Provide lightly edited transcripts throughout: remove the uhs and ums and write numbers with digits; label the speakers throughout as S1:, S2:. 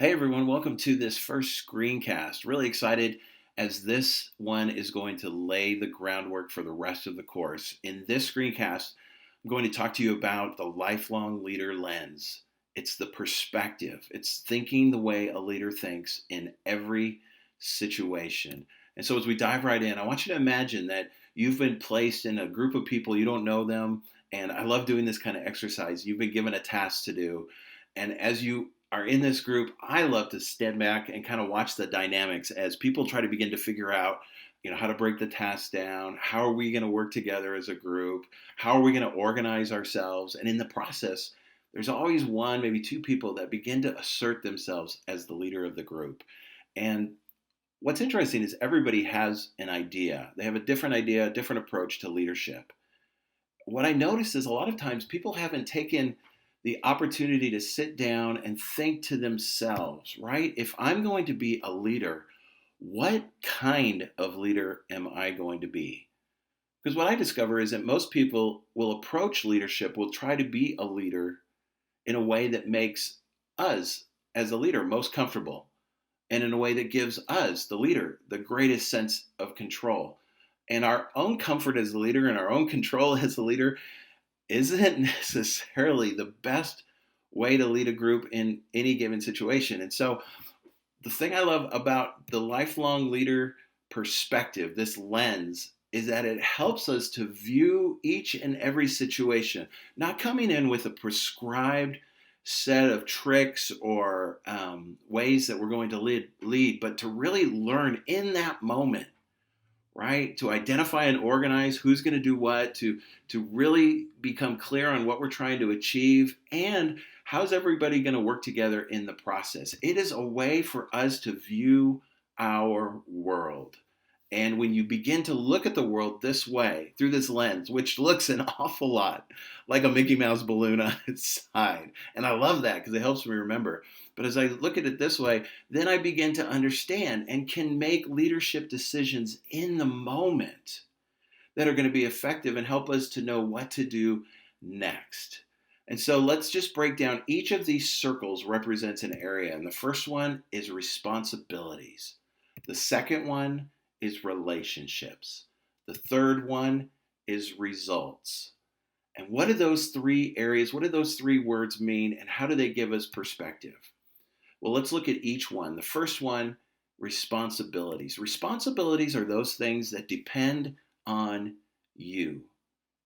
S1: Hey everyone, welcome to this first screencast. Really excited as this one is going to lay the groundwork for the rest of the course. In this screencast, I'm going to talk to you about the lifelong leader lens. It's the perspective, it's thinking the way a leader thinks in every situation. And so, as we dive right in, I want you to imagine that you've been placed in a group of people, you don't know them. And I love doing this kind of exercise. You've been given a task to do. And as you are in this group, I love to stand back and kind of watch the dynamics as people try to begin to figure out, how to break the task down. How are we going to work together as a group? How are we going to organize ourselves? And in the process, there's always one, maybe two people that begin to assert themselves as the leader of the group. And what's interesting is everybody has an idea. They have a different idea, a different approach to leadership. What I notice is a lot of times people haven't taken the opportunity to sit down and think to themselves, right? If I'm going to be a leader, what kind of leader am I going to be? Because what I discover is that most people will approach leadership, will try to be a leader in a way that makes us as a leader most comfortable and in a way that gives us, the leader, the greatest sense of control. And our own comfort as a leader and our own control as a leader isn't necessarily the best way to lead a group in any given situation. And so, the thing I love about the lifelong leader perspective, this lens, is that it helps us to view each and every situation, not coming in with a prescribed set of tricks or ways that we're going to lead, but to really learn in that moment, right? To identify and organize who's going to do what, to really become clear on what we're trying to achieve, and how's everybody going to work together in the process. It is a way for us to view our world. And when you begin to look at the world this way, through this lens, which looks an awful lot like a Mickey Mouse balloon on its side, and I love that because it helps me remember. But as I look at it this way, then I begin to understand and can make leadership decisions in the moment that are going to be effective and help us to know what to do next. And so let's just break down each of these circles represents an area. And the first one is responsibilities. The second one is relationships. The third one is results. And what do those three areas, what do those three words mean, and how do they give us perspective? Well, let's look at each one. The first one, responsibilities. Responsibilities are those things that depend on you.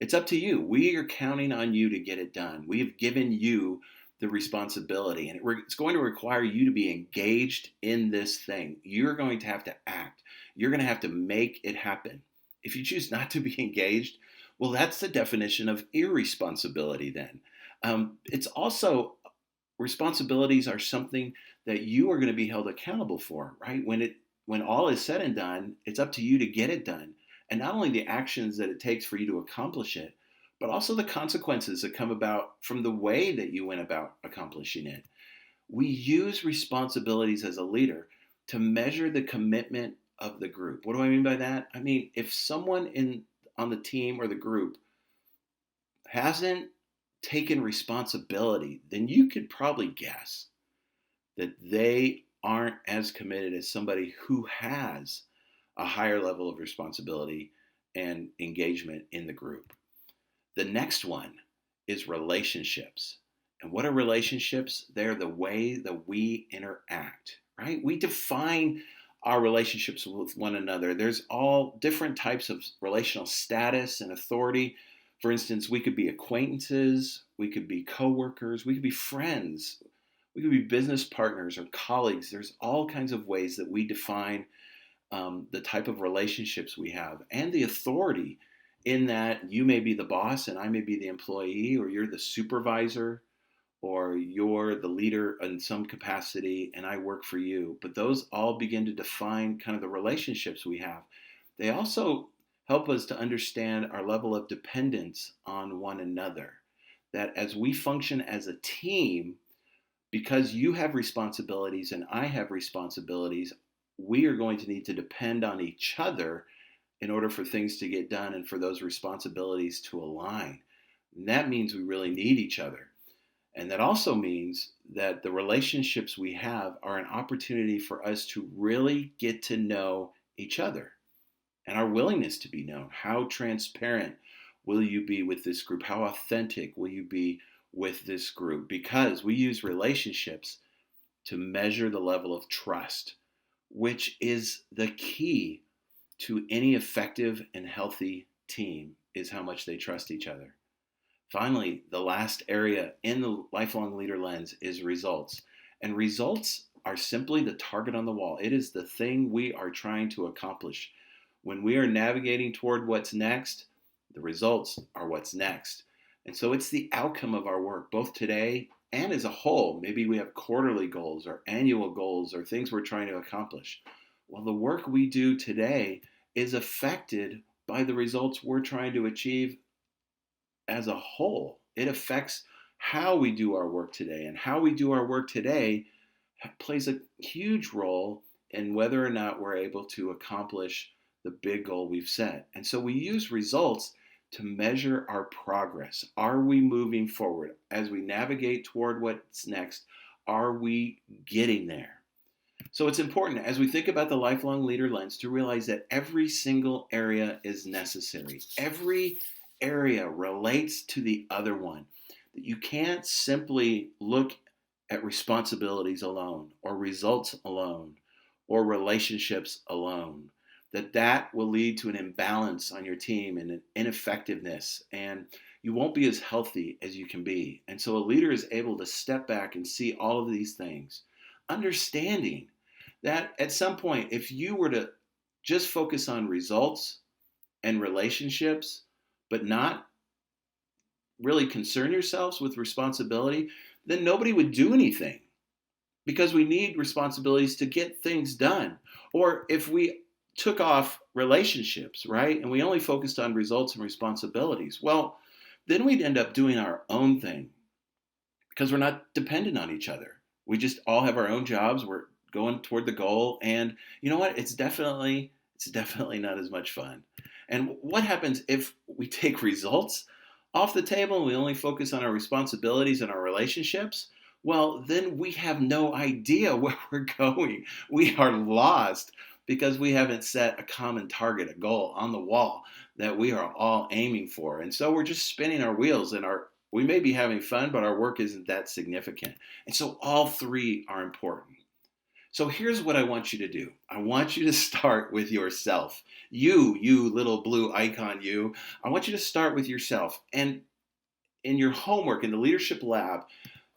S1: It's up to you. We are counting on you to get it done. We have given you the responsibility, and it's going to require you to be engaged in this thing. You're going to have to act. You're going to have to make it happen. If you choose not to be engaged, well, that's the definition of irresponsibility then. It's also responsibilities are something that you are going to be held accountable for, right? When all is said and done, it's up to you to get it done. And not only the actions that it takes for you to accomplish it, but also the consequences that come about from the way that you went about accomplishing it. We use responsibilities as a leader to measure the commitment of the group. What do I mean by that? I mean, if someone on the team or the group hasn't taken responsibility, then you could probably guess that they aren't as committed as somebody who has a higher level of responsibility and engagement in the group. The next one is relationships. And what are relationships? They're the way that we interact, right? We define our relationships with one another. There's all different types of relational status and authority. For instance, we could be acquaintances, we could be coworkers, we could be friends, we could be business partners or colleagues. There's all kinds of ways that we define the type of relationships we have and the authority in that you may be the boss and I may be the employee, or you're the supervisor, or you're the leader in some capacity and I work for you. But those all begin to define kind of the relationships we have. They also help us to understand our level of dependence on one another. That as we function as a team, because you have responsibilities and I have responsibilities, we are going to need to depend on each other in order for things to get done and for those responsibilities to align. And that means we really need each other. And that also means that the relationships we have are an opportunity for us to really get to know each other and our willingness to be known. How transparent will you be with this group? How authentic will you be with this group? Because we use relationships to measure the level of trust, which is the key to any effective and healthy team, is how much they trust each other. Finally, the last area in the lifelong leader lens is results. And results are simply the target on the wall. It is the thing we are trying to accomplish. When we are navigating toward what's next, the results are what's next. And so it's the outcome of our work, both today and as a whole. Maybe we have quarterly goals or annual goals or things we're trying to accomplish. Well, the work we do today is affected by the results we're trying to achieve as a whole. It affects how we do our work today, and how we do our work today plays a huge role in whether or not we're able to accomplish the big goal we've set. And so we use results to measure our progress. Are we moving forward as we navigate toward what's next? Are we getting there? So it's important as we think about the lifelong leader lens to realize that every single area is necessary. Every area relates to the other one. That you can't simply look at responsibilities alone or results alone or relationships alone. That will lead to an imbalance on your team and an ineffectiveness, and you won't be as healthy as you can be. And so a leader is able to step back and see all of these things, understanding that at some point, if you were to just focus on results and relationships, but not really concern yourselves with responsibility, then nobody would do anything, because we need responsibilities to get things done. Or if we took off relationships, right, and we only focused on results and responsibilities, well, then we'd end up doing our own thing because we're not dependent on each other. We just all have our own jobs. We're going toward the goal, and you know what? It's definitely not as much fun. And what happens if we take results off the table and we only focus on our responsibilities and our relationships? Well, then we have no idea where we're going. We are lost because we haven't set a common target, a goal on the wall that we are all aiming for. And so we're just spinning our wheels, and we may be having fun, but our work isn't that significant. And so all three are important. So here's what I want you to do. I want you to start with yourself. You little blue icon, you. I want you to start with yourself. And in your homework, in the Leadership Lab,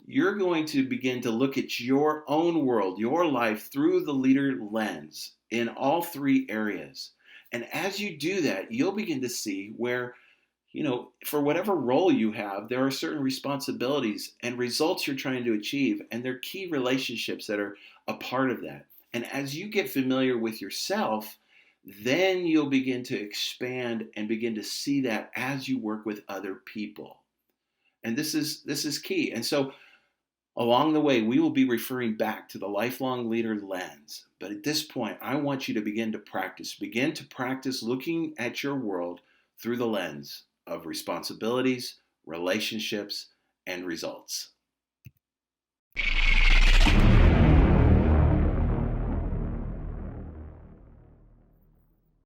S1: you're going to begin to look at your own world, your life through the leader lens in all three areas. And as you do that, you'll begin to see where, for whatever role you have, there are certain responsibilities and results you're trying to achieve, and there are key relationships that are a part of that. And as you get familiar with yourself, then you'll begin to expand and begin to see that as you work with other people. And this is key. And so along the way, we will be referring back to the lifelong leader lens. But at this point, I want you to begin to practice looking at your world through the lens of responsibilities, relationships, and results.